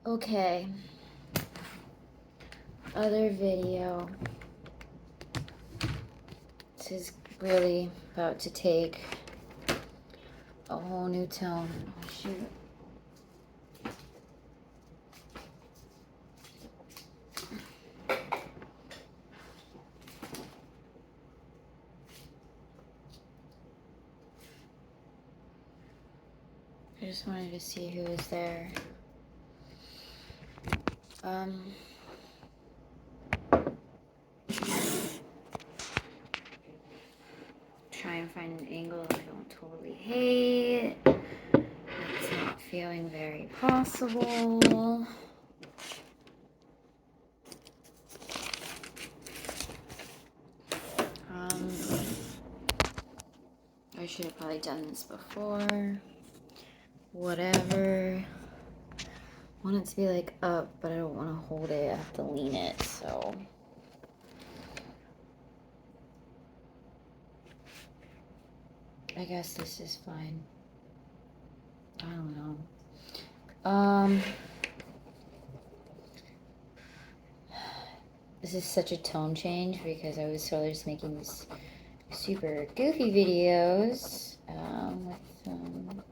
Okay. Other video. This is really about to take a whole new tone. Oh, shoot. I just wanted to see who was there. Try and find an angle I don't totally hate. It's not feeling very possible. I should have probably done this before. Whatever. I want it to be like up, but I don't want to hold it. I have to lean it, so. I guess this is fine. I don't know. This is such a tone change because I was sort of just making these super goofy videos with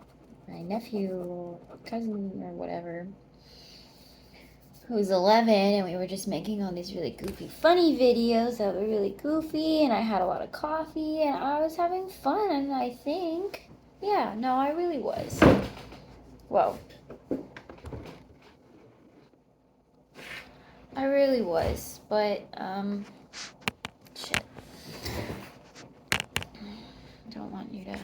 my nephew, cousin, or whatever, who's 11, and we were just making all these really goofy, funny videos that were really goofy, and I had a lot of coffee, and I was having fun, and I think, yeah, no, I really was. Whoa. I really was, but, shit. I don't want you to...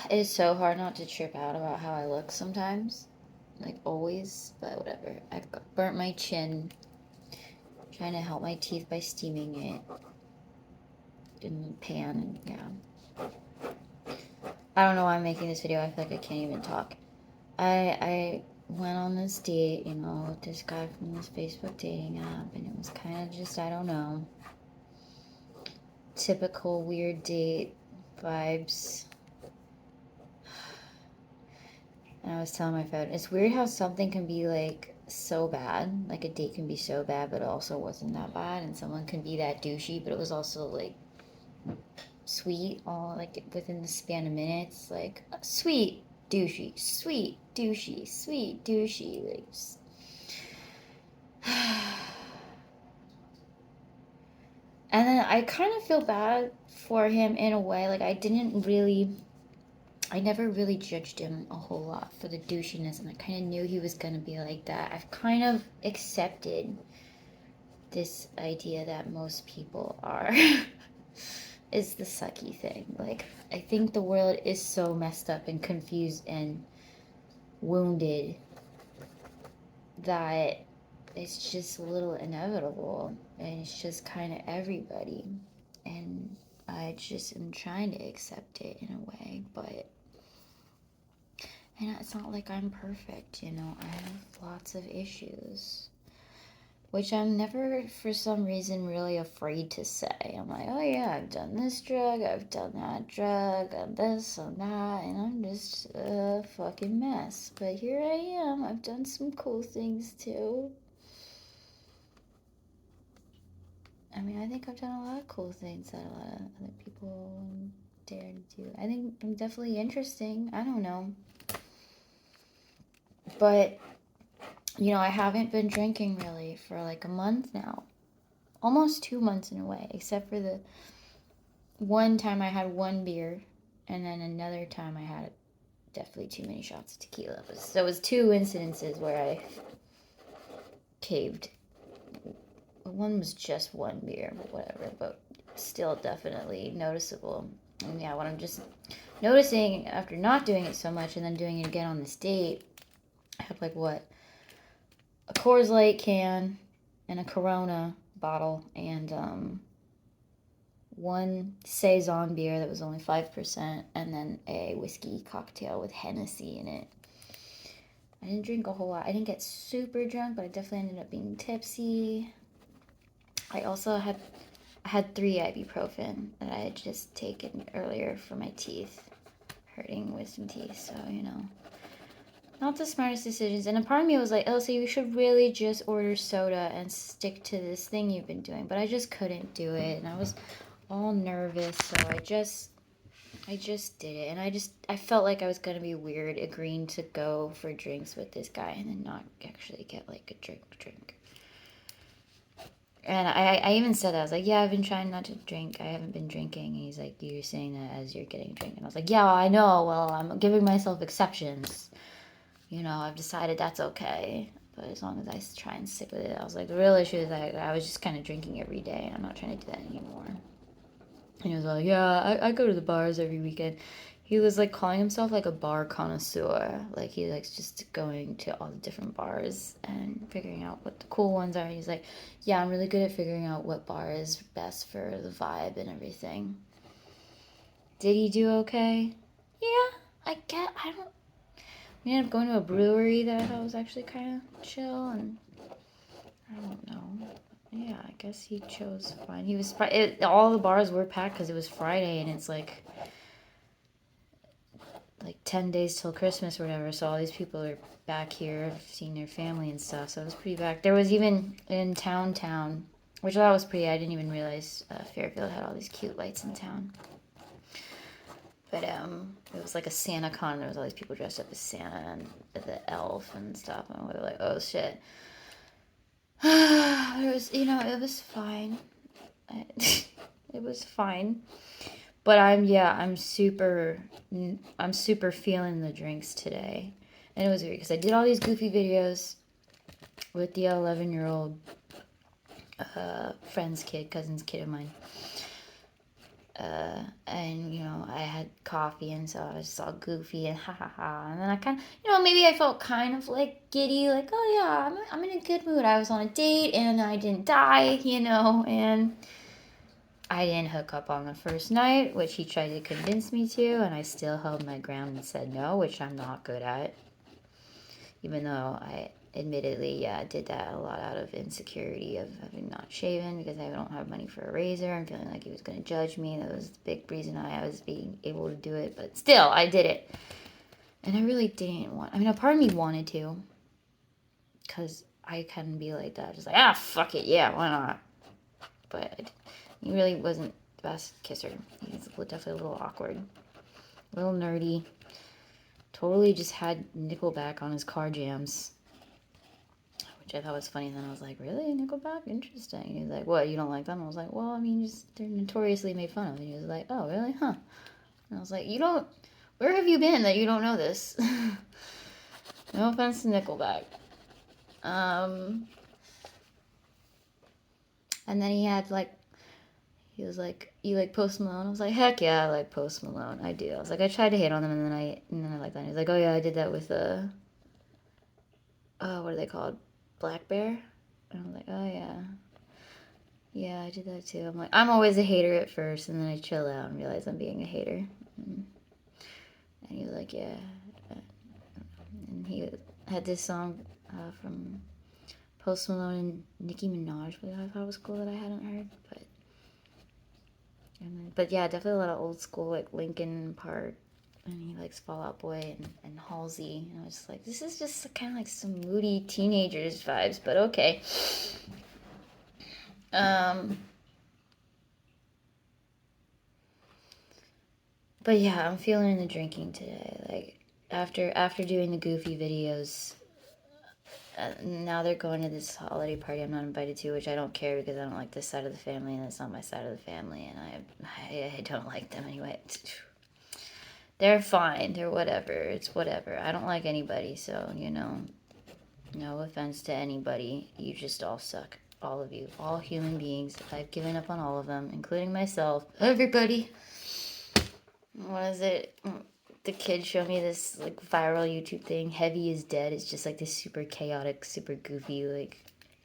It is so hard not to trip out about how I look sometimes. Like, always, but whatever. I burnt my chin trying to help my teeth by steaming it in the pan, and yeah. I don't know why I'm making this video. I feel like I can't even talk. I went on this date, you know, with this guy from this Facebook dating app, and it was kind of just, I don't know, typical weird date vibes. And I was telling my friend, it's weird how something can be like so bad, like a date can be so bad, but it also wasn't that bad, and someone can be that douchey, but it was also like sweet, all like within the span of minutes, like sweet douchey, sweet douchey, sweet douchey, like just... And then I kind of feel bad for him in a way, like I never really judged him a whole lot for the douchiness, and I kind of knew he was gonna be like that. I've kind of accepted this idea that most people are. Is the sucky thing. Like, I think the world is so messed up and confused and wounded that it's just a little inevitable, and it's just kind of everybody, and I just am trying to accept it in a way, but and it's not like I'm perfect, you know. I have lots of issues, which I'm never, for some reason, really afraid to say. I'm like, oh yeah, I've done this drug, I've done that drug, I'm this, I'm that, and I'm just a fucking mess. But here I am, I've done some cool things too. I mean, I think I've done a lot of cool things that a lot of other people dare to do. I think I'm definitely interesting, I don't know. But... you know, I haven't been drinking really for like a month now. Almost 2 months in a way, except for the one time I had one beer, and then another time I had definitely too many shots of tequila. So it was 2 incidences where I caved. One was just one beer, but whatever, but still definitely noticeable. And yeah, what I'm just noticing after not doing it so much and then doing it again on this date, I have like what? A Coors Light can and a Corona bottle and one Saison beer that was only 5%, and then a whiskey cocktail with Hennessy in it. I didn't drink a whole lot. I didn't get super drunk, but I definitely ended up being tipsy. I also had I had 3 ibuprofen that I had just taken earlier for my teeth, hurting wisdom teeth, so, not the smartest decisions. And a part of me was like, Elsie, you should really just order soda and stick to this thing you've been doing. But I just couldn't do it. And I was all nervous. So I just did it. And I felt like I was going to be weird agreeing to go for drinks with this guy and then not actually get like a drink. And I even said that. I was like, yeah, I've been trying not to drink. I haven't been drinking. And he's like, you're saying that as you're getting a drink. And I was like, yeah, I know. Well, I'm giving myself exceptions. I've decided that's okay. But as long as I try and stick with it, I was like, the real issue is that I was just kind of drinking every day. And I'm not trying to do that anymore. And he was like, yeah, I go to the bars every weekend. He was like calling himself like a bar connoisseur. Like he likes just going to all the different bars and figuring out what the cool ones are. He's like, yeah, I'm really good at figuring out what bar is best for the vibe and everything. Did he do okay? Yeah, I don't. We ended up going to a brewery that I thought was actually kind of chill, and I don't know. Yeah, I guess he chose fine. He was all the bars were packed because it was Friday, and it's like 10 days till Christmas or whatever. So all these people are back here, seeing their family and stuff. So it was pretty packed. There was even in town, which I thought was pretty. I didn't even realize Fairfield had all these cute lights in town. But it was like a Santa con. There was all these people dressed up as Santa and the elf and stuff. And we were like, oh shit. It was, it was fine. It was fine. But I'm super feeling the drinks today. And it was weird because I did all these goofy videos with the 11-year-old cousin's kid of mine. And I had coffee, and so I was just all goofy and ha ha ha. And then I kind of, maybe I felt kind of like giddy, like, oh yeah, I'm in a good mood. I was on a date and I didn't die, and I didn't hook up on the first night, which he tried to convince me to, and I still held my ground and said no, which I'm not good at. Even though I admittedly, did that a lot out of insecurity of having not shaven because I don't have money for a razor. I'm feeling like he was going to judge me. That was the big reason I was being able to do it. But still, I did it. And I really didn't want... a part of me wanted to. Because I can be like that. Just like, fuck it. Yeah, why not? But he really wasn't the best kisser. He's definitely a little awkward. A little nerdy. Totally just had Nickelback on his car jams. Which I thought was funny. And then I was like, really? Nickelback? Interesting. And he was like, what? You don't like them? I was like, well, they're notoriously made fun of. And he was like, oh, really? Huh. And I was like, where have you been that you don't know this? No offense to Nickelback. And then he was like, you like Post Malone? I was like, heck yeah, I like Post Malone. I do. I was like, I tried to hate on him, and then I like that. And he was like, oh yeah, I did that with what are they called? Black Bear? And I'm like, oh yeah. Yeah, I did that too. I'm like, I'm always a hater at first, and then I chill out and realize I'm being a hater. And he was like, yeah. And he had this song from Post Malone and Nicki Minaj, which I thought was cool that I hadn't heard. But yeah, definitely a lot of old school, like Linkin Park. And he likes Fall Out Boy and Halsey. And I was just like, this is just kind of like some moody teenagers vibes, but okay. But yeah, I'm feeling the drinking today. Like after doing the goofy videos, now they're going to this holiday party I'm not invited to, which I don't care because I don't like this side of the family, and it's not my side of the family, and I don't like them anyway. They're fine. They're whatever. It's whatever. I don't like anybody, so, no offense to anybody. You just all suck. All of you. All human beings. I've given up on all of them, including myself. Everybody. What is it? The kid showed me this, viral YouTube thing. Heavy is Dead. It's just, this super chaotic, super goofy,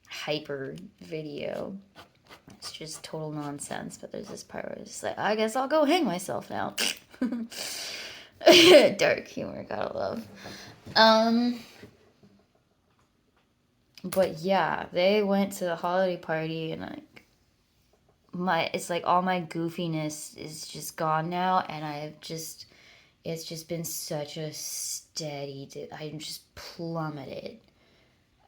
hyper video. It's just total nonsense, but there's this part where it's just like, I guess I'll go hang myself now. Dark humor, gotta love. But yeah, they went to the holiday party, and it's like all my goofiness is just gone now, and it's just been such a I'm just plummeted,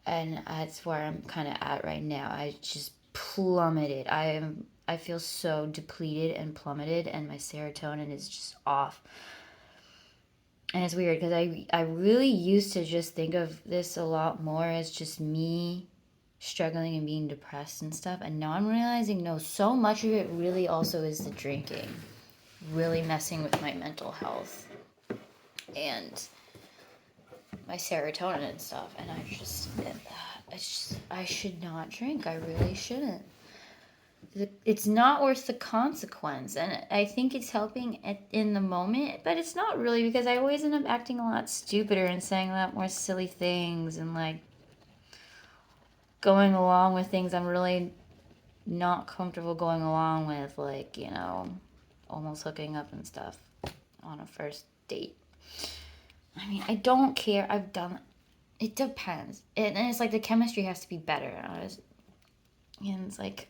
and that's where I'm kind of at right now. I just plummeted. I feel so depleted and plummeted, and my serotonin is just off. And it's weird because I really used to just think of this a lot more as just me struggling and being depressed and stuff. And now I'm realizing, no, so much of it really also is the drinking, really messing with my mental health and my serotonin and stuff. And I should not drink. I really shouldn't. It's not worth the consequence, and I think it's helping in the moment, but it's not really, because I always end up acting a lot stupider and saying a lot more silly things and like going along with things I'm really not comfortable going along with, like, you know, almost hooking up and stuff on a first date. I mean, I don't care. I've done it. Depends. And it's like the chemistry has to be better. And it's like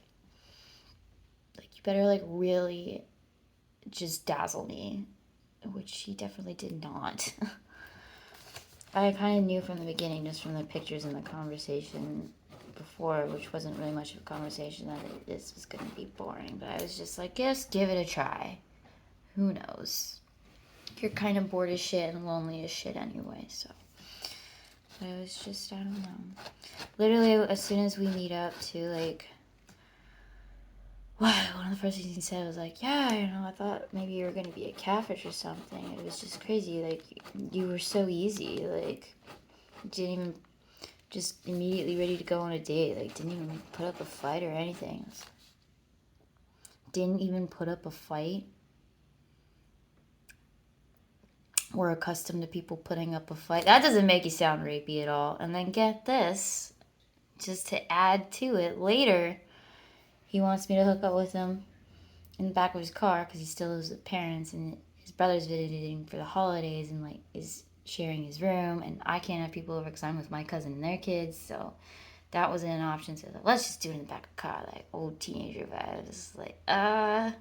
you better like really just dazzle me, which he definitely did not. I kind of knew from the beginning, just from the pictures and the conversation before, which wasn't really much of a conversation, that this was going to be boring. But I was just like, just give it a try. Who knows? You're kind of bored as shit and lonely as shit anyway, so. But I was just, I don't know. Literally, as soon as we meet up to, like, one of the first things he said was like, yeah, you know, I thought maybe you were going to be a catfish or something. It was just crazy. Like, you were so easy. Like, didn't even, just immediately ready to go on a date. Like, didn't even put up a fight or anything. Didn't even put up a fight. We're accustomed to people putting up a fight. That doesn't make you sound rapey at all. And then get this, just to add to it, later, he wants me to hook up with him in the back of his car because he still lives with parents, and his brother's visiting for the holidays and like is sharing his room, and I can't have people over because I'm with my cousin and their kids, so that wasn't an option. So like, let's just do it in the back of the car, like old teenager vibes, like and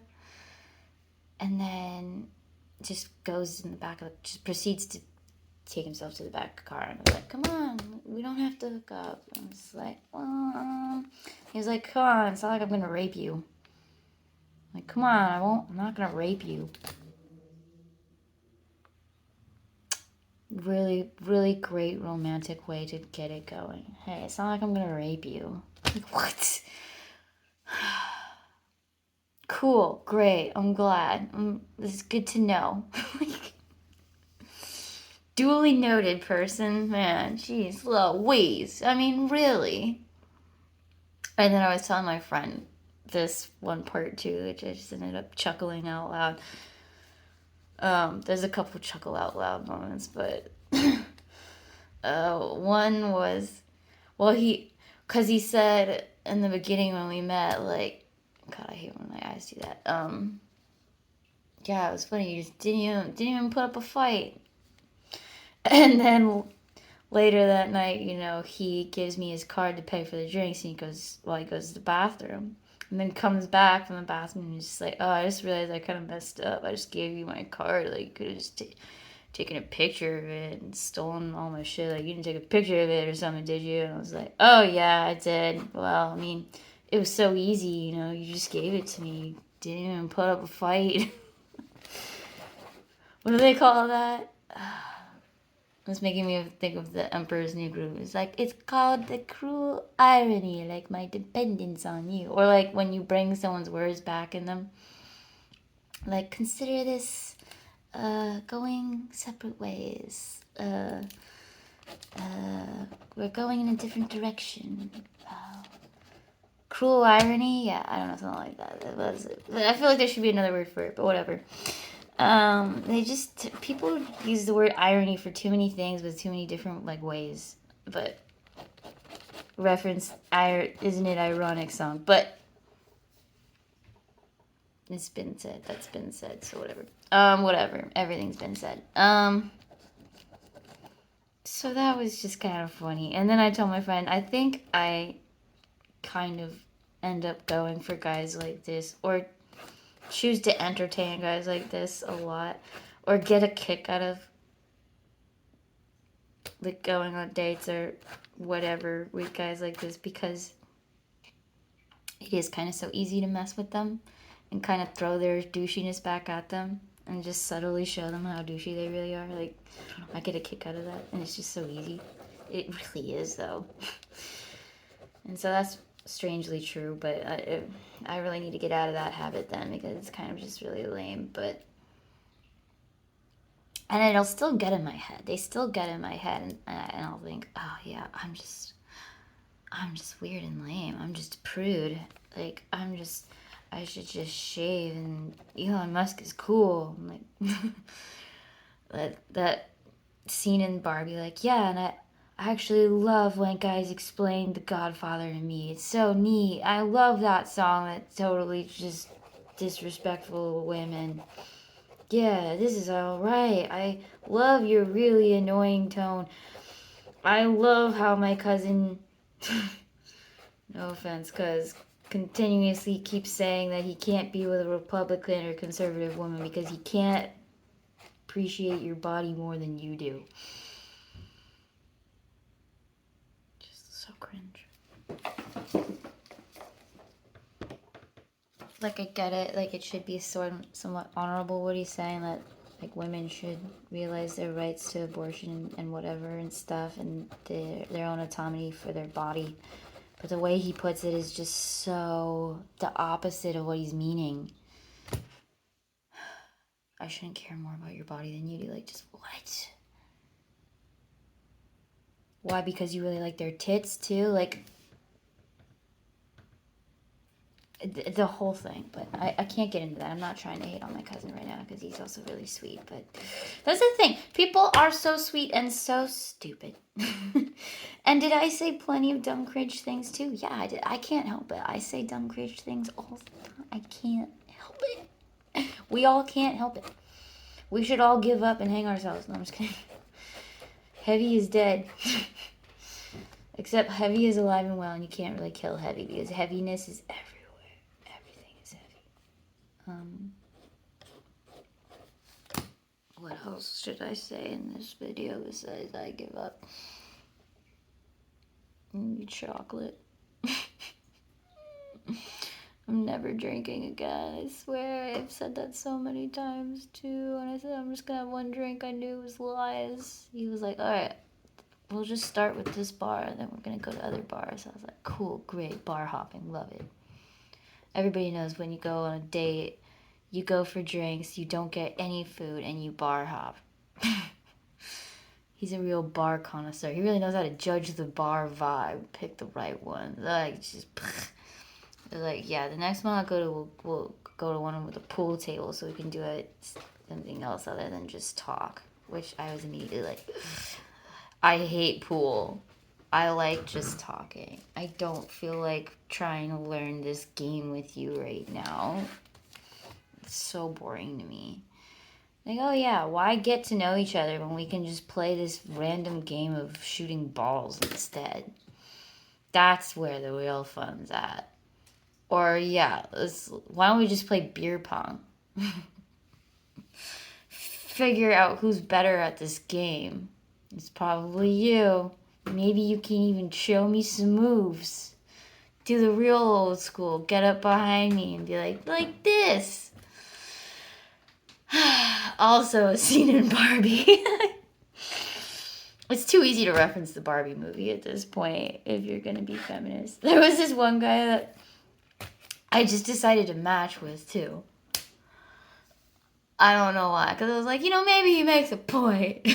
then just goes in the back of just proceeds to take himself to the back of the car, and I was like, come on, we don't have to hook up. And I was like, he was like, come on, it's not like I'm gonna rape you. Like, come on, I'm not gonna rape you. Really, really great romantic way to get it going. Hey, it's not like I'm gonna rape you. Like, what? Cool, great, I'm glad. This is good to know. Duly noted, person. Man, jeez, Louise. I mean, really. And then I was telling my friend this one part too, which I just ended up chuckling out loud. There's a couple chuckle out loud moments, but one was, well, because he said in the beginning when we met, like, God, I hate when my eyes do that. Yeah, it was funny. You just didn't even put up a fight. And then later that night, you know, he gives me his card to pay for the drinks, and he goes to the bathroom. And then comes back from the bathroom and he's just like, oh, I just realized I kind of messed up. I just gave you my card. Like, you could have just taken a picture of it and stolen all my shit. Like, you didn't take a picture of it or something, did you? And I was like, oh, yeah, I did. Well, I mean, it was so easy, you know. You just gave it to me. You didn't even put up a fight. What do they call that? It's making me think of the Emperor's New Groove. It's like, it's called the cruel irony, like my dependence on you. Or like when you bring someone's words back in them. Like, consider this going separate ways. We're going in a different direction. Cruel irony? Yeah, I don't know, something like that. I feel like there should be another word for it, but whatever. People use the word irony for too many things with too many different, like, ways. But, reference, Isn't It Ironic song. But, it's been said. That's been said, so whatever. Whatever. Everything's been said. So that was just kind of funny. And then I told my friend, I think I kind of end up going for guys like this, or choose to entertain guys like this a lot, or get a kick out of like going on dates or whatever with guys like this, because it is kind of so easy to mess with them and kind of throw their douchiness back at them and just subtly show them how douchey they really are. Like, I get a kick out of that, and it's just so easy. It really is, though. And so that's strangely true, but I really need to get out of that habit then, because it's kind of just really lame. But and it'll still get in my head. They still get in my head, and I'll think, oh yeah, I'm just weird and lame. I'm just a prude. Like, I should just shave, and Elon Musk is cool. I'm like, that scene in Barbie, like, yeah, and I actually love when guys explain The Godfather to me. It's so neat. I love that song that's totally just disrespectful to women. Yeah, this is alright. I love your really annoying tone. I love how my cousin, no offense, cuz continuously keeps saying that he can't be with a Republican or conservative woman because he can't appreciate your body more than you do. Just so cringe. Like, I get it. Like, it should be somewhat honorable what he's saying, that like women should realize their rights to abortion and whatever and stuff, and their own autonomy for their body. But the way he puts it is just so the opposite of what he's meaning. I shouldn't care more about your body than you do. Like, just what? Why? Because you really like their tits too? Like, the whole thing. But I can't get into that. I'm not trying to hate on my cousin right now because he's also really sweet. But that's the thing. People are so sweet and so stupid. And did I say plenty of dumb cringe things too? Yeah, I did. I can't help it. I say dumb cringe things all the time. I can't help it. We all can't help it. We should all give up and hang ourselves. No, I'm just kidding. Heavy is dead. Except Heavy is alive and well, and you can't really kill Heavy because heaviness is everywhere. Everything is heavy. What else should I say in this video besides I give up? Eat chocolate. I'm never drinking again. I swear. I've said that so many times too. And I said I'm just gonna have one drink. I knew it was lies. He was like, alright, we'll just start with this bar and then we're gonna go to other bars. I was like, cool, great, bar hopping, love it. Everybody knows when you go on a date, you go for drinks, you don't get any food, and you bar hop. He's a real bar connoisseur. He really knows how to judge the bar vibe, pick the right one. Like, just, like, yeah, the next one we'll go to one with a pool table so we can do something else other than just talk. Which I was immediately like, I hate pool. I like just talking. I don't feel like trying to learn this game with you right now. It's so boring to me. Like, oh yeah, why get to know each other when we can just play this random game of shooting balls instead? That's where the real fun's at. Or yeah, why don't we just play beer pong? Figure out who's better at this game. It's probably you. Maybe you can even show me some moves. Do the real old school. Get up behind me and be like this. Also, a scene in Barbie. It's too easy to reference the Barbie movie at this point if you're going to be feminist. There was this one guy that I just decided to match with, too. I don't know why. Because I was like, maybe he makes a point.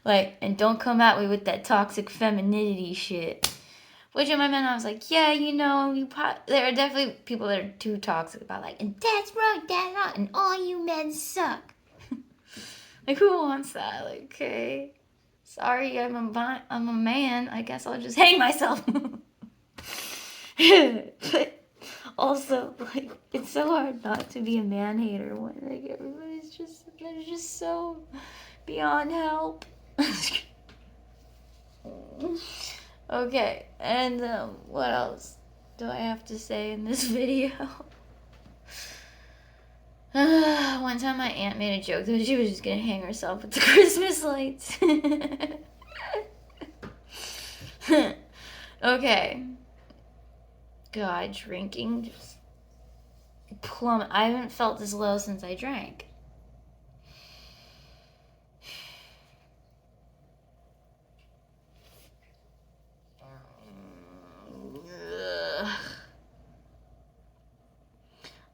Like, and don't come at me with that toxic femininity shit. Which in my mind, I was like, yeah, there are definitely people that are too toxic about, like, and that's right, that's not, and all you men suck. Like, who wants that? Like, okay, sorry, I'm a man. I guess I'll just hang myself. But also, like, it's so hard not to be a man hater when, like, they're just so beyond help. Okay, and what else? do I have to say in this video? One time my aunt made a joke that she was just gonna hang herself with the Christmas lights. Okay. God, drinking just plummet. I haven't felt this low since I drank.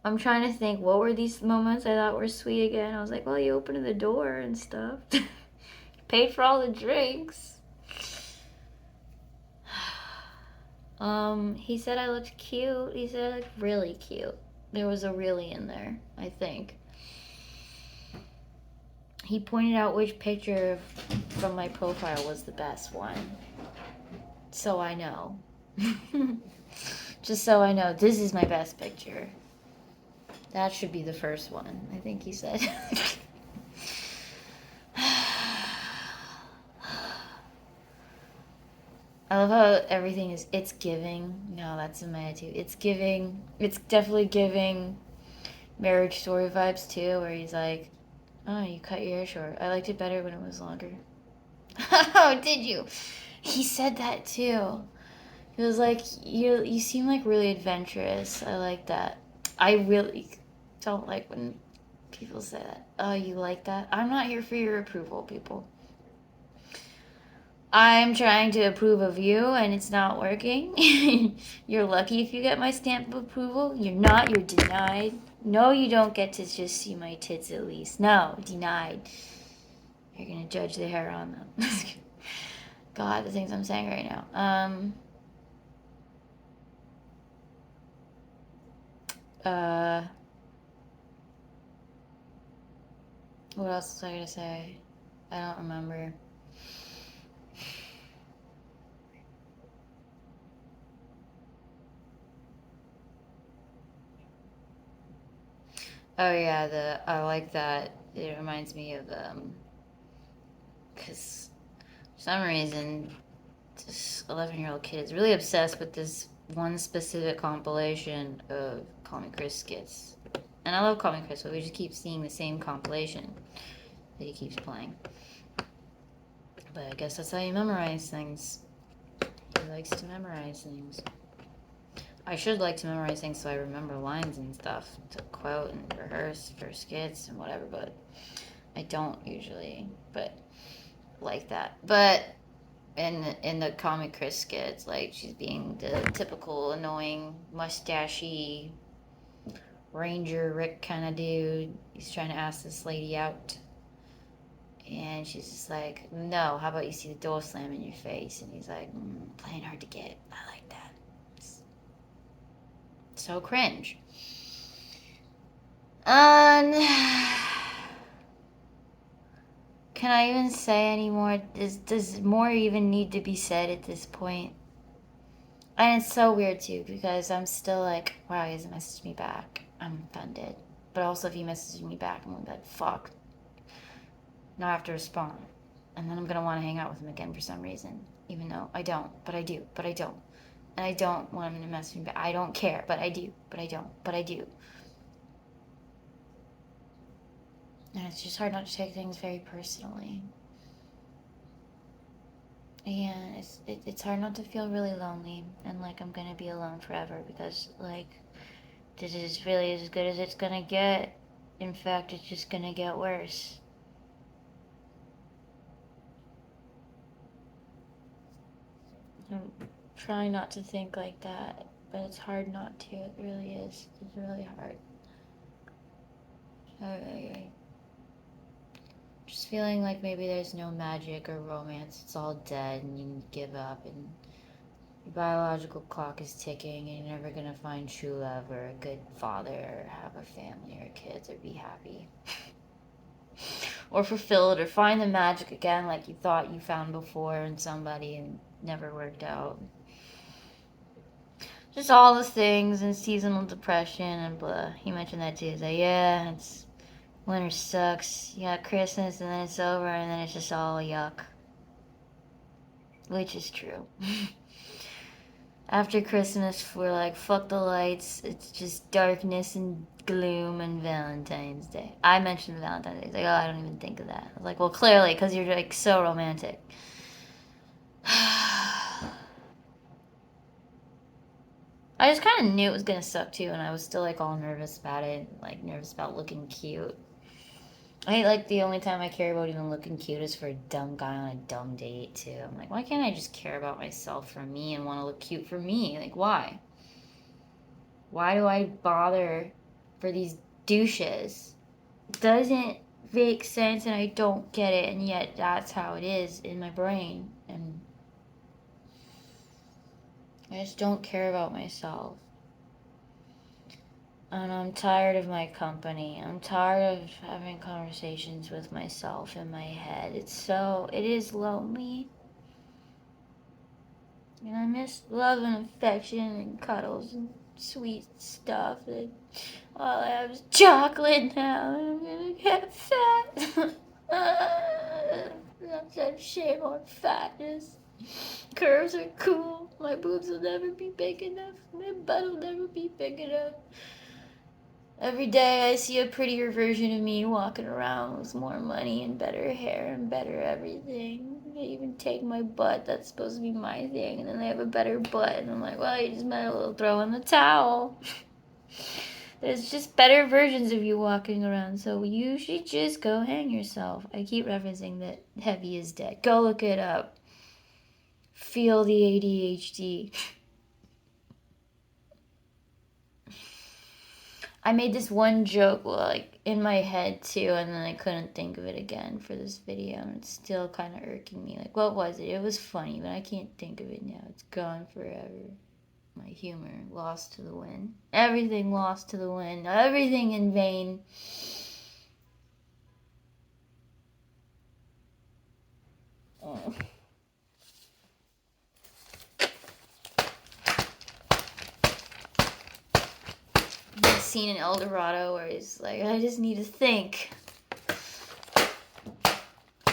I'm trying to think, what were these moments I thought were sweet again? I was like, well, you opened the door and stuff. Paid for all the drinks. He said I looked cute. He said I looked really cute. There was a really in there, I think. He pointed out which picture from my profile was the best one. So I know. Just so I know, this is my best picture. That should be the first one, I think he said. I love how everything is, it's giving. No, that's in my attitude. It's giving. It's definitely giving Marriage Story vibes too, where he's like, oh, you cut your hair short. I liked it better when it was longer. Oh, did you? He said that too. He was like, you seem like really adventurous. I like that. I really don't like when people say that. Oh, you like that? I'm not here for your approval, people. I'm trying to approve of you and it's not working. You're lucky if you get my stamp of approval. You're not, you're denied. No, you don't get to just see my tits at least. No, denied. You're gonna judge the hair on them. God, the things I'm saying right now. What else was I gonna say? I don't remember. Oh yeah, I like that. It reminds me of because for some reason this 11-year-old kid is really obsessed with this one specific compilation of Call Me Chris skits. And I love Call Me Chris, but we just keep seeing the same compilation that he keeps playing. But I guess that's how you memorize things. He likes to memorize things. I should like to memorize things so I remember lines and stuff to quote and rehearse for skits and whatever, but I don't usually, but like that. But in the comic Chris skits, like she's being the typical annoying mustachy Ranger Rick kind of dude. He's trying to ask this lady out. And she's just like, no, how about you see the door slam in your face? And he's like, playing hard to get. I like that. It's so cringe. And can I even say any more? Does more even need to be said at this point? And it's so weird too, because I'm still like, wow, he hasn't messaged me back. I'm offended. But also if he messages me back, I'm like, fuck. Now I have to respond. And then I'm going to want to hang out with him again for some reason. Even though I don't, but I do, but I don't. And I don't want him to message me back. I don't care, but I do, but I don't, but I do. And it's just hard not to take things very personally. And it's hard not to feel really lonely and like I'm going to be alone forever because like this is really as good as it's going to get. In fact, it's just going to get worse. I'm trying not to think like that, but it's hard not to. It really is. It's really hard. Just feeling like maybe there's no magic or romance. It's all dead and you give up and your biological clock is ticking and you're never going to find true love or a good father or have a family or kids or be happy. Or fulfilled or find the magic again like you thought you found before in somebody and never worked out. Just all the things and seasonal depression and blah. He mentioned that too. He's like, yeah, it's winter sucks. You got Christmas and then it's over and then it's just all yuck. Which is true. After Christmas, we're like, fuck the lights. It's just darkness and gloom and Valentine's Day. I mentioned Valentine's Day. He's like, oh, I don't even think of that. I was like, well, clearly, because you're like so romantic. I just kind of knew it was gonna suck too, and I was still like all nervous about it, like nervous about looking cute. I like the only time I care about even looking cute is for a dumb guy on a dumb date too. I'm like, why can't I just care about myself for me and want to look cute for me? Like, why? Why do I bother for these douches? It doesn't make sense, and I don't get it, and yet that's how it is in my brain, and I just don't care about myself. And I'm tired of my company. I'm tired of having conversations with myself in my head. It is lonely. And I miss love and affection and cuddles and sweet stuff. And all I have is chocolate now. And I'm gonna get fat. I'm so shame on fatness. Curves are cool. My boobs will never be big enough. My butt will never be big enough. Every day I see a prettier version of me walking around with more money and better hair and better everything. They even take my butt, that's supposed to be my thing, and then they have a better butt, and I'm like, well, you just might as well throw in the towel. There's just better versions of you walking around, so you should just go hang yourself. I keep referencing that Heavy is dead. Go look it up. Feel the ADHD. I made this one joke, like, in my head, too, and then I couldn't think of it again for this video, and it's still kind of irking me. Like, what was it? It was funny, but I can't think of it now. It's gone forever. My humor lost to the wind. Everything lost to the wind. Everything in vain. Oh. I've seen in El Dorado where he's like, I just need to think.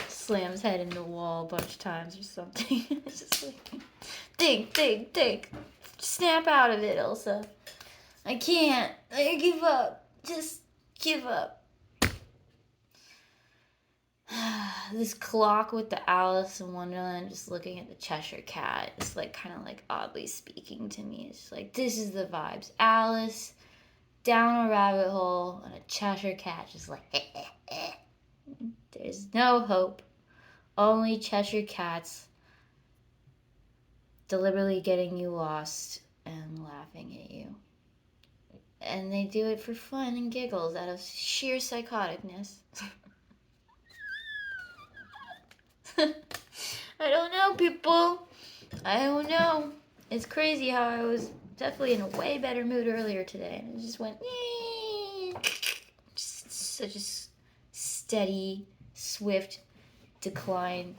Slams head into the wall a bunch of times or something. It's just like, think. Snap out of it, Elsa. I can't. I give up. Just give up. This clock with the Alice in Wonderland just looking at the Cheshire Cat is like kind of like oddly speaking to me. It's like, this is the vibes. Alice down a rabbit hole and a Cheshire Cat just like, There's no hope. Only Cheshire Cats deliberately getting you lost and laughing at you. And they do it for fun and giggles out of sheer psychoticness. I don't know, people. I don't know. It's crazy how I was definitely in a way better mood earlier today. And it just went, just such a steady, swift decline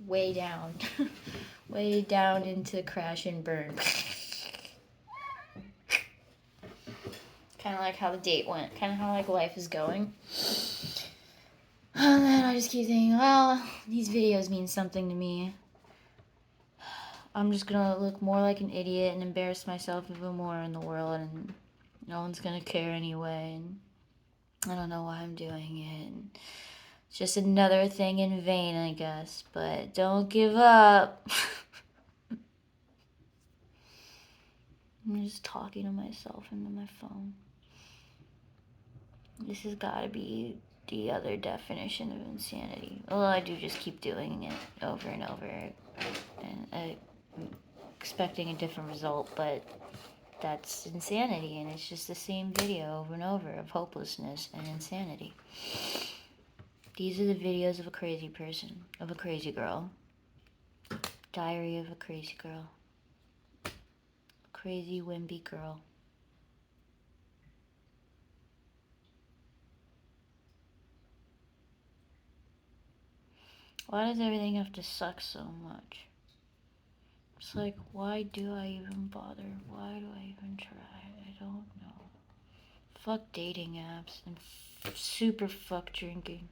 way down. Way down into crash and burn. Kind of like how the date went. Kind of how like life is going. And then I just keep thinking, well, these videos mean something to me. I'm just gonna look more like an idiot and embarrass myself even more in the world, and no one's gonna care anyway, and I don't know why I'm doing it. And it's just another thing in vain, I guess, but don't give up. I'm just talking to myself into my phone. This has gotta be the other definition of insanity. Although I do just keep doing it over and over, and expecting a different result, but that's insanity, and it's just the same video over and over of hopelessness and insanity. These are the videos of a crazy person, of a crazy girl. Diary of a crazy girl. A crazy, wimpy girl. Why does everything have to suck so much? It's like, why do I even bother? Why do I even try? I don't know. Fuck dating apps, and super fuck drinking.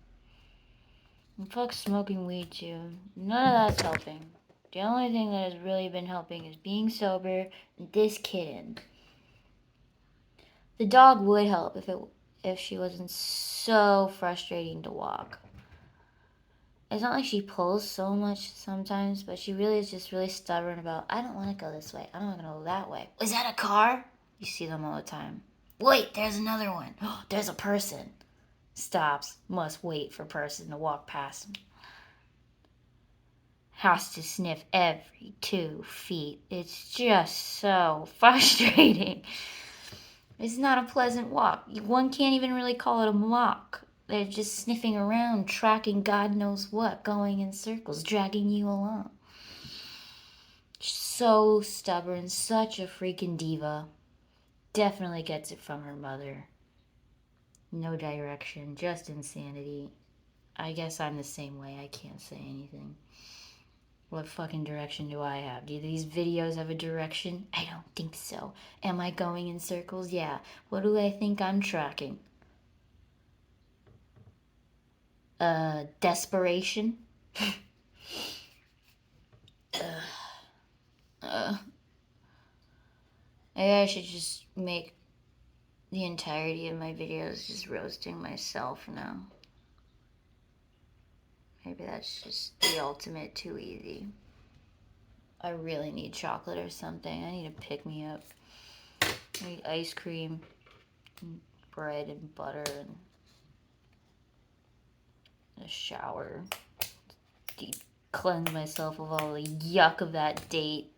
And fuck smoking weed too. None of that's helping. The only thing that has really been helping is being sober and this kitten. The dog would help if she wasn't so frustrating to walk. It's not like she pulls so much sometimes, but she really is just really stubborn about, I don't want to go this way. I don't want to go that way. Is that a car? You see them all the time. Wait, there's another one. Oh, there's a person. Stops. Must wait for person to walk past him. Has to sniff every 2 feet. It's just so frustrating. It's not a pleasant walk. One can't even really call it a walk. They're just sniffing around, tracking God knows what, going in circles, dragging you along. So stubborn, such a freaking diva. Definitely gets it from her mother. No direction, just insanity. I guess I'm the same way. I can't say anything. What fucking direction do I have? Do these videos have a direction? I don't think so. Am I going in circles? Yeah. What do I think I'm tracking? Desperation? Maybe I should just make the entirety of my videos just roasting myself now. Maybe that's just the ultimate too easy. I really need chocolate or something. I need to pick me up. I need ice cream, and bread and butter, and a shower. Cleanse myself of all the yuck of that date.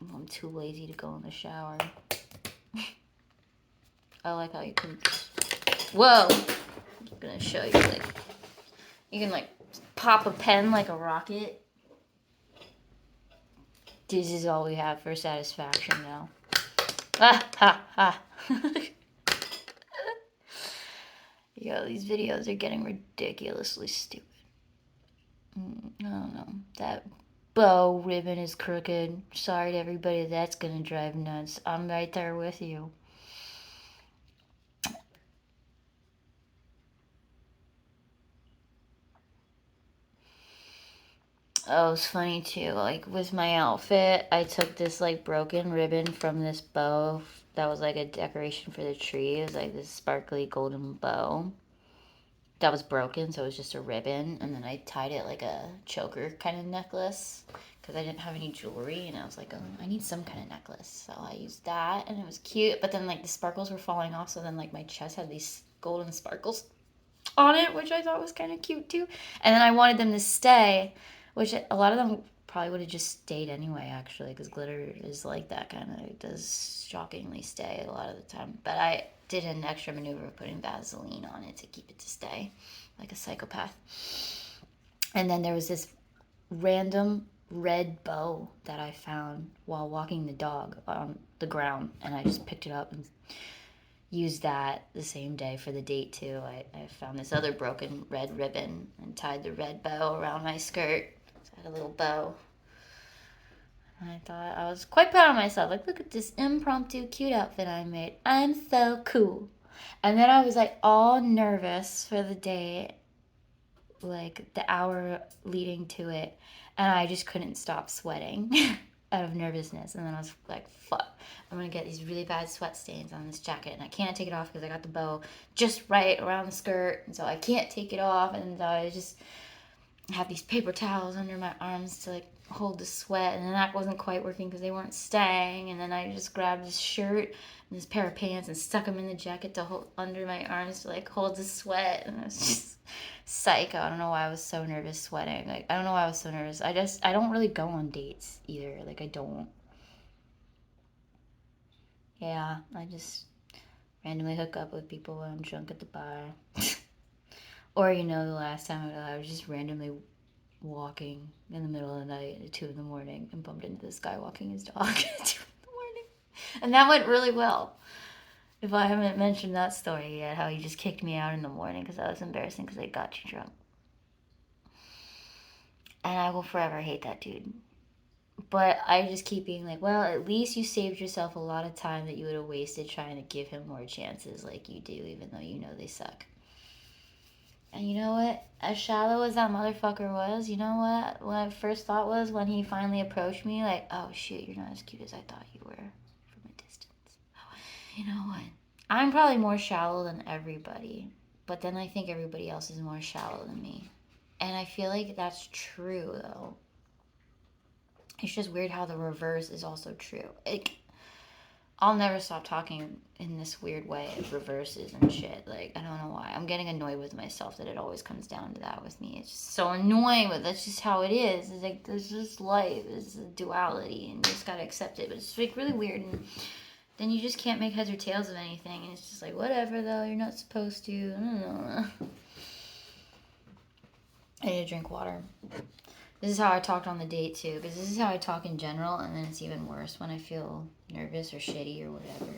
I'm too lazy to go in the shower. I like how you can... Whoa! I'm gonna show you, like... You can, like, pop a pen like a rocket. This is all we have for satisfaction now. Ah, ha, ha. Yo, these videos are getting ridiculously stupid. I don't know. That bow ribbon is crooked. Sorry to everybody that's gonna drive nuts. I'm right there with you. Oh, it's funny too. Like with my outfit, I took this like broken ribbon from this bow that was like a decoration for the tree. It was like this sparkly golden bow that was broken, so it was just a ribbon, and then I tied it like a choker kind of necklace because I didn't have any jewelry, and I was like, oh, I need some kind of necklace, so I used that, and it was cute. But then like the sparkles were falling off, so then like my chest had these golden sparkles on it, which I thought was kind of cute too. And then I wanted them to stay, which a lot of them probably would have just stayed anyway, actually, because glitter is like that kind of, it does shockingly stay a lot of the time. But I did an extra maneuver of putting Vaseline on it to keep it to stay, like a psychopath. And then there was this random red bow that I found while walking the dog on the ground, and I just picked it up and used that the same day for the date too. I found this other broken red ribbon and tied the red bow around my skirt. So I had a little bow. And I thought I was quite proud of myself. Like, look at this impromptu cute outfit I made. I'm so cool. And then I was like all nervous for the date, like the hour leading to it, and I just couldn't stop sweating out of nervousness. And then I was like, fuck, I'm gonna get these really bad sweat stains on this jacket, and I can't take it off because I got the bow just right around the skirt, and so I can't take it off. And I just have these paper towels under my arms to like hold the sweat, and then that wasn't quite working because they weren't staying. And then I just grabbed this shirt and this pair of pants and stuck them in the jacket to hold under my arms to like hold the sweat. And I was just psycho. I don't know why I was so nervous sweating. Like, I don't know why I was so nervous. I don't really go on dates either. Like, I don't. Yeah, I just randomly hook up with people when I'm drunk at the bar. Or, the last time I was just randomly walking in the middle of the night at 2 in the morning and bumped into this guy walking his dog at 2 in the morning. And that went really well. If I haven't mentioned that story yet, how he just kicked me out in the morning because that was embarrassing because I got too drunk. And I will forever hate that dude. But I just keep being like, well, at least you saved yourself a lot of time that you would have wasted trying to give him more chances like you do, even though you know they suck. And you know what? As shallow as that motherfucker was, you know what? What I first thought was when he finally approached me, like, oh shit, you're not as cute as I thought you were from a distance. You know what? I'm probably more shallow than everybody, but then I think everybody else is more shallow than me. And I feel like that's true, though. It's just weird how the reverse is also true. I'll never stop talking in this weird way of reverses and shit. Like, I don't know why. I'm getting annoyed with myself that it always comes down to that with me. It's just so annoying, but that's just how it is. It's like, there's just life. It's a duality, and you just gotta accept it. But it's like really weird, and then you just can't make heads or tails of anything, and it's just like, whatever, though. You're not supposed to. I don't know. I need to drink water. This is how I talked on the date too, because this is how I talk in general, and then it's even worse when I feel nervous or shitty or whatever.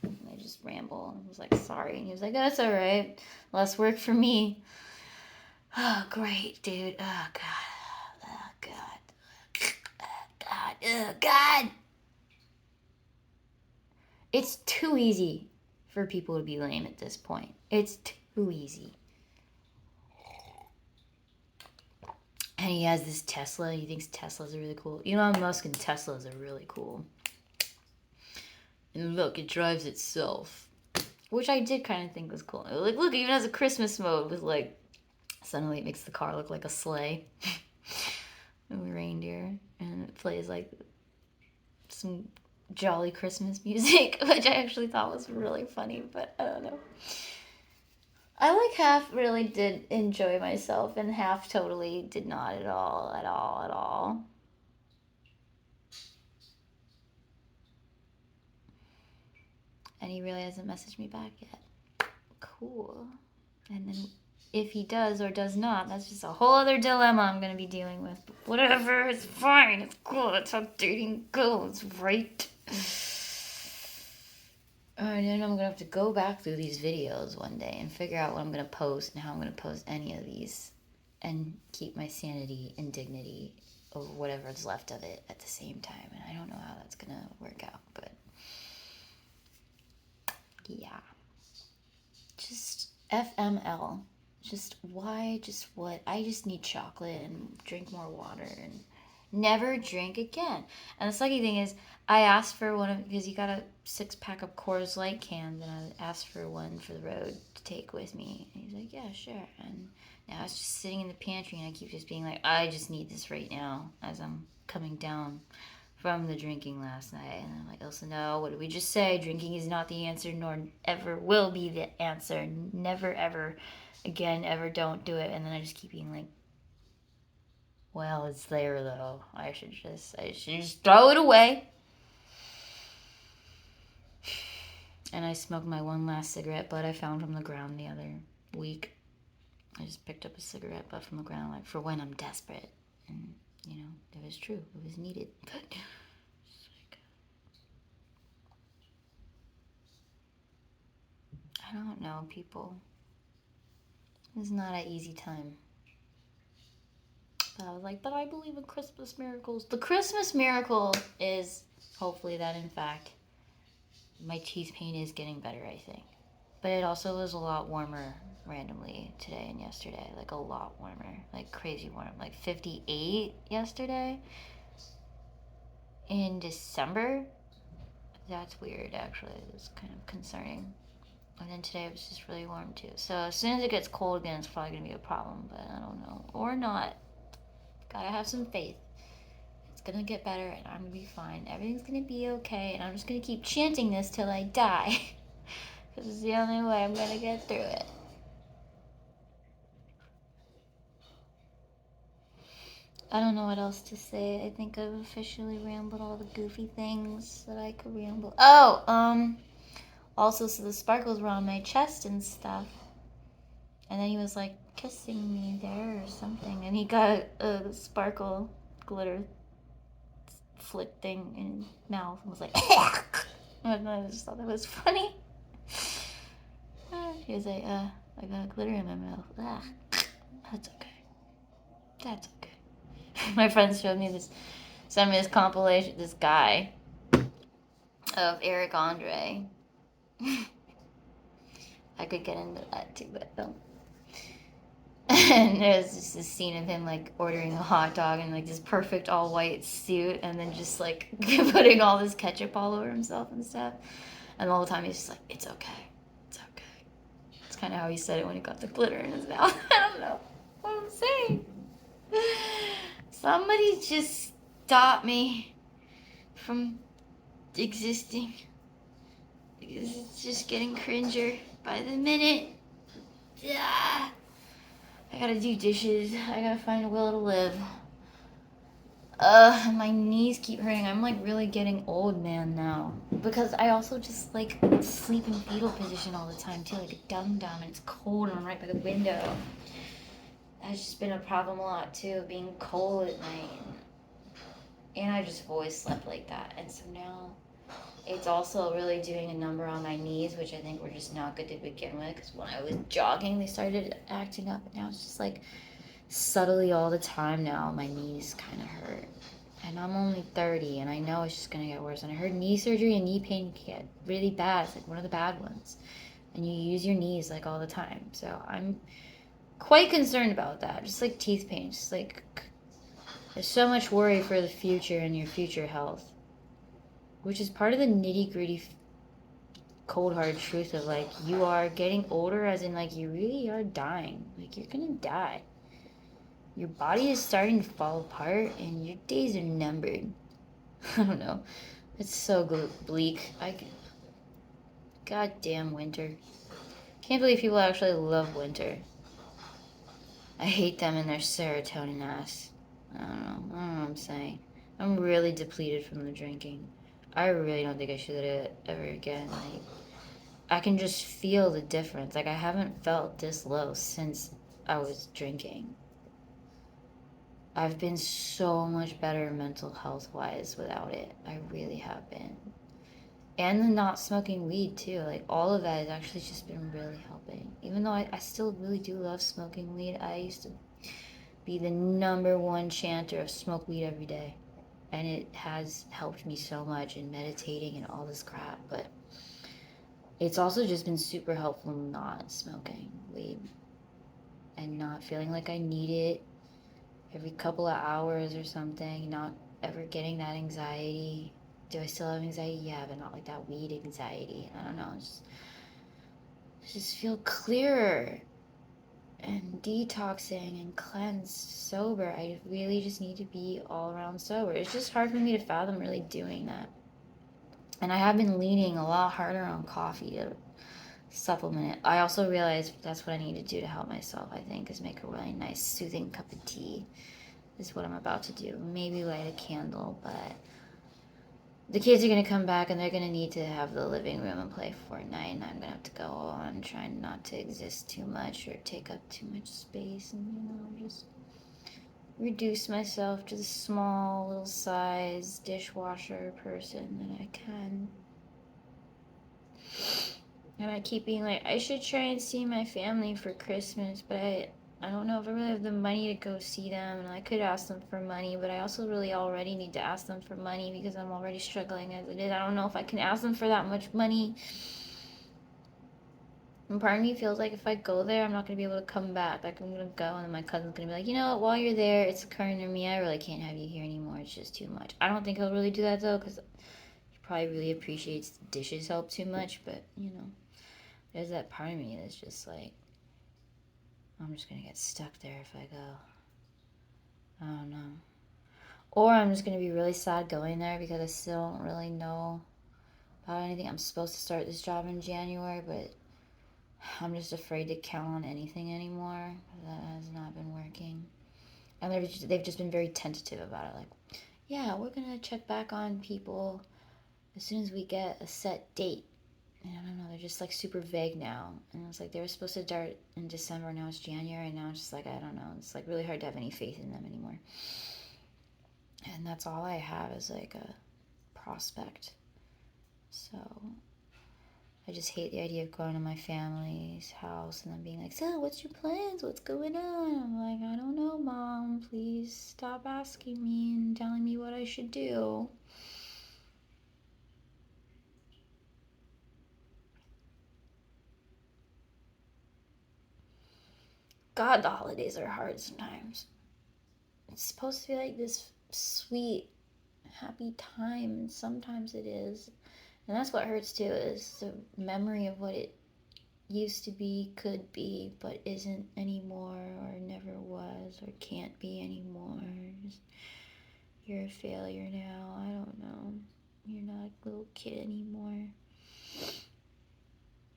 I just ramble. I was like, sorry. And he was like, that's all right. Less work for me. Oh, great, dude. Oh, God. Oh, God. Oh, God. Oh, God. It's too easy for people to be lame at this point. It's too easy. And he has this Tesla. He thinks Teslas are really cool. Elon Musk and Teslas are really cool. And look, it drives itself. Which I did kind of think was cool. Like, look, it even has a Christmas mode with, like, suddenly it makes the car look like a sleigh. A reindeer. And it plays, like, some jolly Christmas music, which I actually thought was really funny, but I don't know. I like half really did enjoy myself and half totally did not at all, at all, at all. And he really hasn't messaged me back yet. Cool. And then if he does or does not, that's just a whole other dilemma I'm going to be dealing with. But whatever, it's fine. It's cool. That's how dating goes, right? And then I'm going to have to go back through these videos one day and figure out what I'm going to post and how I'm going to post any of these and keep my sanity and dignity or whatever's left of it at the same time. And I don't know how that's going to work out, but yeah. Just FML. Just why? Just what? I just need chocolate and drink more water and never drink again. And the sucky thing is, I asked for one of, because he got a 6-pack of Coors Light cans, and I asked for one for the road to take with me. And he's like, yeah, sure. And now it's just sitting in the pantry, and I keep just being like, I just need this right now as I'm coming down from the drinking last night. And I'm like, Elsa, no, what did we just say? Drinking is not the answer, nor ever will be the answer. Never, ever again, ever don't do it. And then I just keep being like, well, it's there though. I should just throw it away. And I smoked my one last cigarette butt I found from the ground the other week. I just picked up a cigarette butt from the ground, like, for when I'm desperate. And, you know, it was true. It was needed. But like, I don't know, people. It's not an easy time. But I was like, but I believe in Christmas miracles. The Christmas miracle is hopefully that, in fact, my teeth pain is getting better, I think. But it also was a lot warmer randomly today and yesterday. Like, a lot warmer. Like, crazy warm. Like, 58 yesterday. In December. That's weird, actually. It's kind of concerning. And then today it was just really warm, too. So, as soon as it gets cold again, it's probably going to be a problem. But I don't know. Or not. Gotta have some faith. It's gonna get better and I'm gonna be fine. Everything's gonna be okay. And I'm just gonna keep chanting this till I die. Because it's the only way I'm gonna get through it. I don't know what else to say. I think I've officially rambled all the goofy things that I could ramble. Oh, also, so the sparkles were on my chest and stuff. And then he was like kissing me there or something. And he got a sparkle glitter flick thing in his mouth and was like, and I just thought that was funny. He was like, I got glitter in my mouth. That's okay. That's okay. My friends sent me this compilation, this guy of Eric Andre. I could get into that too, but don't. And there's just this scene of him like ordering a hot dog in like this perfect all white suit, and then just like putting all this ketchup all over himself and stuff. And all the time he's just like, "It's okay, it's okay." It's kind of how he said it when he got the glitter in his mouth. I don't know what I'm saying. Somebody just stop me from existing. Because it's just getting cringer by the minute. Yeah. I gotta do dishes. I gotta find a will to live. My knees keep hurting. I'm like really getting old, man, now. Because I also just like sleep in fetal position all the time too, like a dum-dum, and it's cold and I'm right by the window. That's just been a problem a lot too, being cold at night. And I just always slept like that. And so now it's also really doing a number on my knees, which I think were just not good to begin with. Because when I was jogging, they started acting up. And now it's just like subtly all the time now, my knees kind of hurt. And I'm only 30, and I know it's just going to get worse. And I heard knee surgery and knee pain can get really bad. It's like one of the bad ones. And you use your knees like all the time. So I'm quite concerned about that. Just like teeth pain. Just like there's so much worry for the future and your future health. Which is part of the nitty gritty cold hard truth of like you are getting older, as in like you really are dying. Like you're gonna die. Your body is starting to fall apart and your days are numbered. I don't know. It's so bleak. Goddamn winter. Can't believe people actually love winter. I hate them and their serotonin ass. I don't know what I'm saying. I'm really depleted from the drinking. I really don't think I should do it ever again. Like, I can just feel the difference. Like, I haven't felt this low since I was drinking. I've been so much better mental health wise without it. I really have been. And the not smoking weed too. Like all of that has actually just been really helping. Even though I still really do love smoking weed. I used to be the number one chanter of smoke weed every day. And it has helped me so much in meditating and all this crap. But it's also just been super helpful not smoking weed and not feeling like I need it every couple of hours or something, not ever getting that anxiety. Do I still have anxiety? Yeah, but not like that weed anxiety. I don't know. Just feel clearer and detoxing and cleansed, sober. I really just need to be all around sober. It's just hard for me to fathom really doing that. And I have been leaning a lot harder on coffee to supplement it. I also realized that's what I need to do to help myself, I think, is make a really nice, soothing cup of tea. Is what I'm about to do. Maybe light a candle, but the kids are going to come back and they're going to need to have the living room and play Fortnite, and I'm going to have to go on trying not to exist too much or take up too much space and, just reduce myself to the small little size dishwasher person that I can. And I keep being like, I should try and see my family for Christmas, but I don't know if I really have the money to go see them, and I could ask them for money, but I also really already need to ask them for money because I'm already struggling as it is. I don't know if I can ask them for that much money. And part of me feels like if I go there, I'm not going to be able to come back. Like, I'm going to go, and then my cousin's going to be like, you know what, while you're there, it's occurring to me, I really can't have you here anymore. It's just too much. I don't think he'll really do that, though, because he probably really appreciates the dishes help too much, but, there's that part of me that's just like, I'm just gonna get stuck there if I go. I don't know. Or I'm just gonna be really sad going there because I still don't really know about anything. I'm supposed to start this job in January, but I'm just afraid to count on anything anymore. That has not been working. And they've just been very tentative about it. Like, yeah, we're gonna check back on people as soon as we get a set date. I don't know, they're just like super vague now. And it's like they were supposed to start in December, now it's January, and now it's just like, I don't know. It's like really hard to have any faith in them anymore. And that's all I have is like a prospect. So I just hate the idea of going to my family's house and then being like, so what's your plans? What's going on? I'm like, I don't know, Mom. Please stop asking me and telling me what I should do. God, the holidays are hard sometimes. It's supposed to be like this sweet, happy time, and sometimes it is. And that's what hurts too, is the memory of what it used to be, could be, but isn't anymore, or never was, or can't be anymore. Just, you're a failure now. I don't know. You're not a little kid anymore.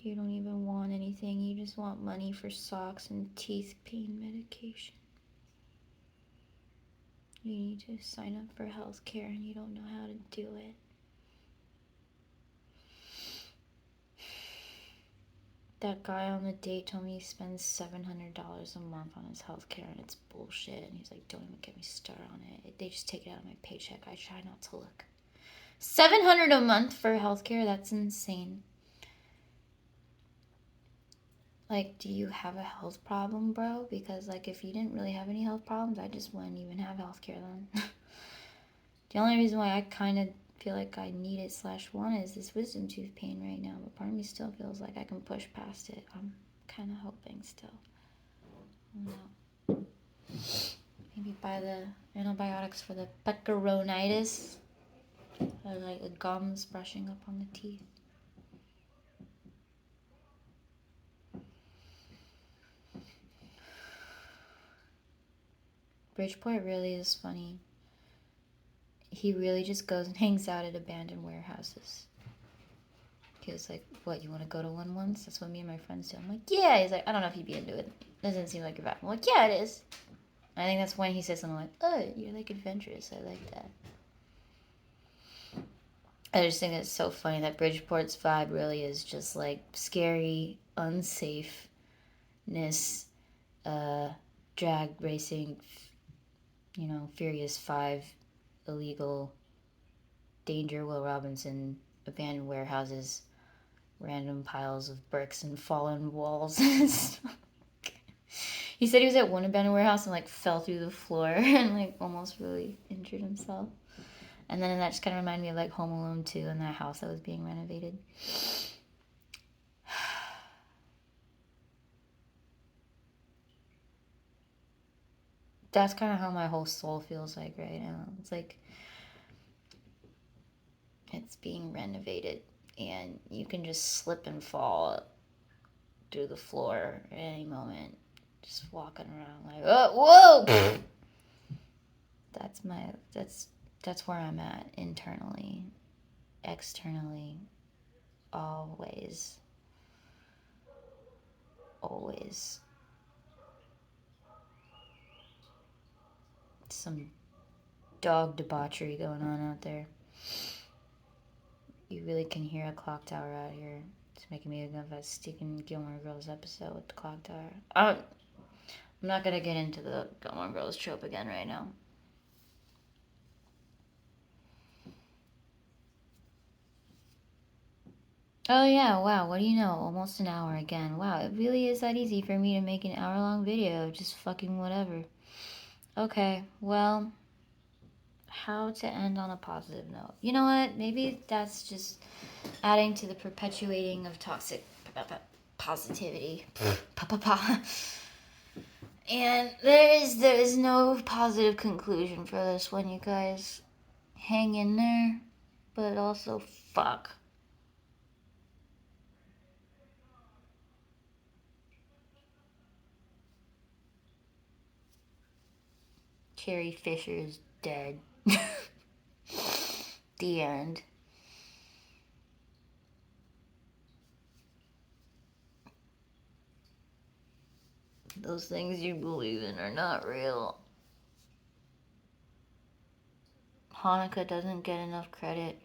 You don't even want anything. You just want money for socks and teeth pain medication. You need to sign up for health care and you don't know how to do it. That guy on the date told me he spends $700 a month on his health care and it's bullshit. And he's like, don't even get me started on it. They just take it out of my paycheck. I try not to look. $700 a month for health care? That's insane. Like, do you have a health problem, bro? Because, like, if you didn't really have any health problems, I just wouldn't even have health care then. The only reason why I kind of feel like I need it / want it is this wisdom tooth pain right now. But part of me still feels like I can push past it. I'm kind of hoping still. No. Maybe buy the antibiotics for the pecoronitis. Or, like, the gums brushing up on the teeth. Bridgeport really is funny. He really just goes and hangs out at abandoned warehouses. He was like, what, you want to go to one once? That's what me and my friends do. I'm like, yeah. He's like, I don't know if you'd be into it. Doesn't seem like you're back. I'm like, yeah, it is. I think that's when he says something like, oh, you're like adventurous. I like that. I just think it's so funny that Bridgeport's vibe really is just like scary, unsafeness, drag racing, Furious 5, illegal, danger, Will Robinson, abandoned warehouses, random piles of bricks and fallen walls. He said he was at one abandoned warehouse and like fell through the floor and like almost really injured himself. And then that just kind of reminded me of like Home Alone 2 and that house that was being renovated. That's kind of how my whole soul feels like right now. It's like it's being renovated and you can just slip and fall through the floor at any moment. Just walking around like, oh, whoa! That's where I'm at internally, externally, always. Some dog debauchery going on out there. You really can hear a clock tower out here. It's making me think of that sticking Gilmore Girls episode with the clock tower. I'm not gonna get into the Gilmore Girls trope again right now. Oh yeah, wow, what do you know? Almost an hour again. Wow, it really is that easy for me to make an hour-long video. Just fucking whatever. Okay, well, how to end on a positive note. You know what? Maybe that's just adding to the perpetuating of toxic positivity. And there is no positive conclusion for this one, you guys. Hang in there, but also fuck. Carrie Fisher is dead. The end. Those things you believe in are not real. Hanukkah doesn't get enough credit.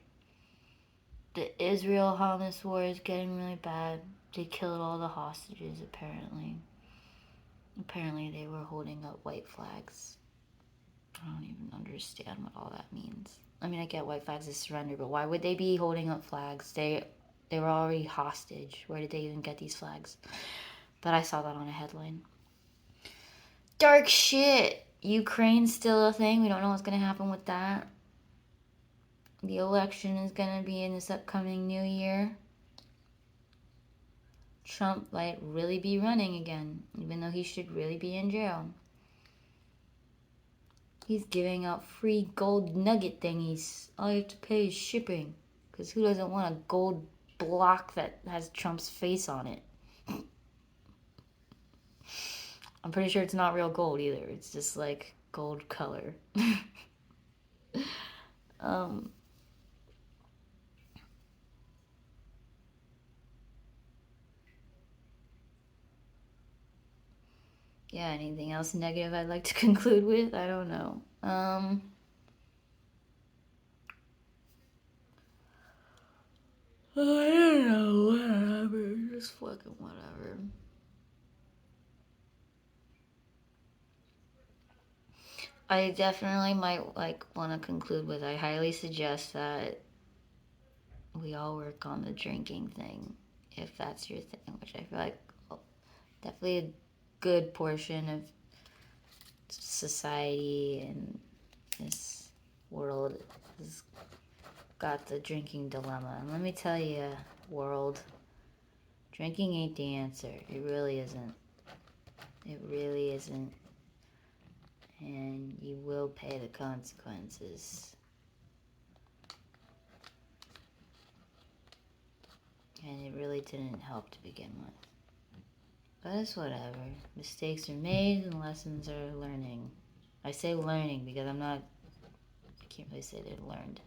The Israel-Hamas war is getting really bad. They killed all the hostages, apparently. Apparently they were holding up white flags. I don't even understand what all that means. I mean, I get white flags as surrender, but why would they be holding up flags? They were already hostage. Where did they even get these flags? But I saw that on a headline. Dark shit. Ukraine's still a thing. We don't know what's going to happen with that. The election is going to be in this upcoming new year. Trump might really be running again, even though he should really be in jail. He's giving out free gold nugget thingies. All you have to pay is shipping. Because who doesn't want a gold block that has Trump's face on it? I'm pretty sure it's not real gold either. It's just like gold color. um, yeah, anything else negative I'd like to conclude with? I don't know. I don't know, whatever. Just fucking whatever. I definitely might want to conclude with I highly suggest that we all work on the drinking thing if that's your thing, which I feel like definitely a good portion of society and this world has got the drinking dilemma. And let me tell you, world, drinking ain't the answer. It really isn't. It really isn't. And you will pay the consequences. And it really didn't help to begin with. But it's whatever. Mistakes are made and lessons are learning. I say learning because I can't really say they're learned.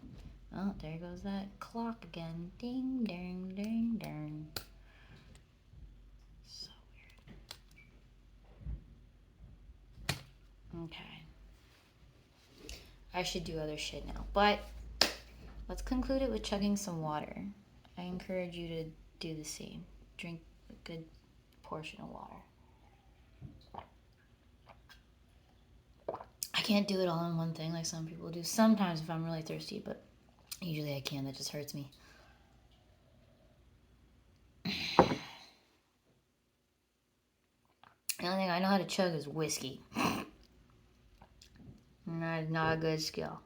Oh, there goes that clock again. Ding, ding, ding, ding. So weird. Okay. I should do other shit now. But let's conclude it with chugging some water. I encourage you to do the same. Drink a good portion of water. I can't do it all in one thing like some people do. Sometimes if I'm really thirsty, but usually I can. That just hurts me. The only thing I know how to chug is whiskey. Not a good skill.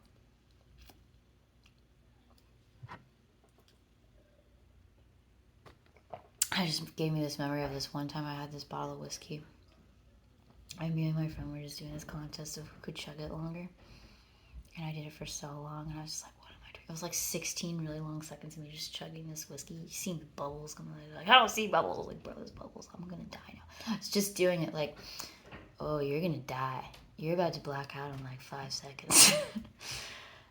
I just gave me this memory of this one time I had this bottle of whiskey. And me and my friend were just doing this contest of who could chug it longer. And I did it for so long, and I was just like, what am I doing? It was like 16 really long seconds of me just chugging this whiskey. You see the bubbles coming out. Like, I don't see bubbles. I was like, bro, there's bubbles. I'm going to die now. I was just doing it like, oh, you're going to die. You're about to black out in like 5 seconds.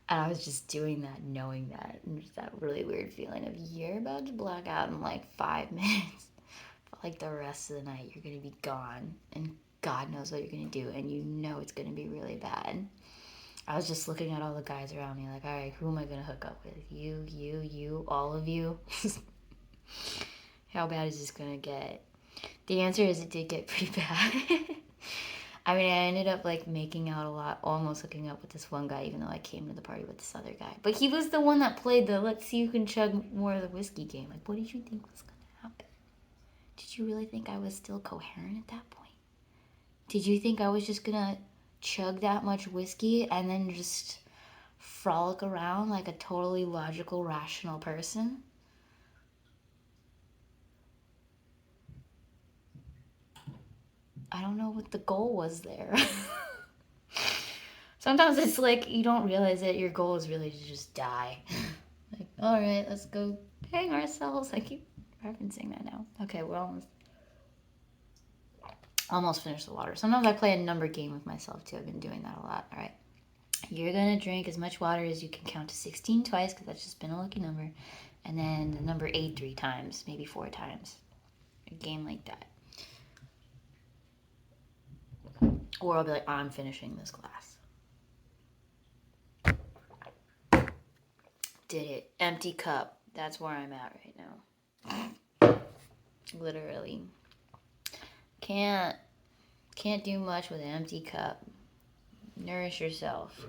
And I was just doing that, knowing that. And just that really weird feeling of you're about to black out in like 5 minutes. But like the rest of the night, you're going to be gone. And God knows what you're going to do. And you know it's going to be really bad. I was just looking at all the guys around me like, all right, who am I going to hook up with? You, all of you? How bad is this going to get? The answer is it did get pretty bad. I mean, I ended up like making out a lot, almost hooking up with this one guy, even though I came to the party with this other guy. But he was the one that played the let's see who can chug more of the whiskey game. Like, what did you think was going to happen? Did you really think I was still coherent at that point? Did you think I was just going to chug that much whiskey and then just frolic around like a totally logical, rational person? I don't know what the goal was there. Sometimes it's like you don't realize that your goal is really to just die. Like, all right, let's go hang ourselves. I keep referencing that now. Okay, we're almost finished the water. Sometimes I play a number game with myself too. I've been doing that a lot. All right. You're going to drink as much water as you can count to 16 twice because that's just been a lucky number. And then the number 8 3 times, maybe 4 times. A game like that. Or I'll be like, I'm finishing this glass. Did it. Empty cup. That's where I'm at right now. Literally. Can't do much with an empty cup. Nourish yourself.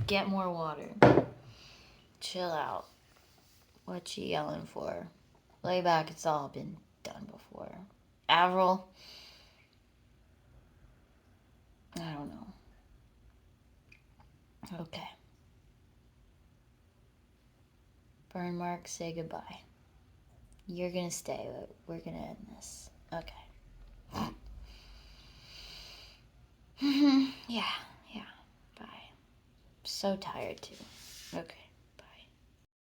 Get more water. Chill out. What you yelling for? Lay back, it's all been done before. Avril? I don't know. Okay. Burn mark, say goodbye. You're gonna stay, but we're gonna end this. Okay. Yeah. Bye. So tired too. Okay.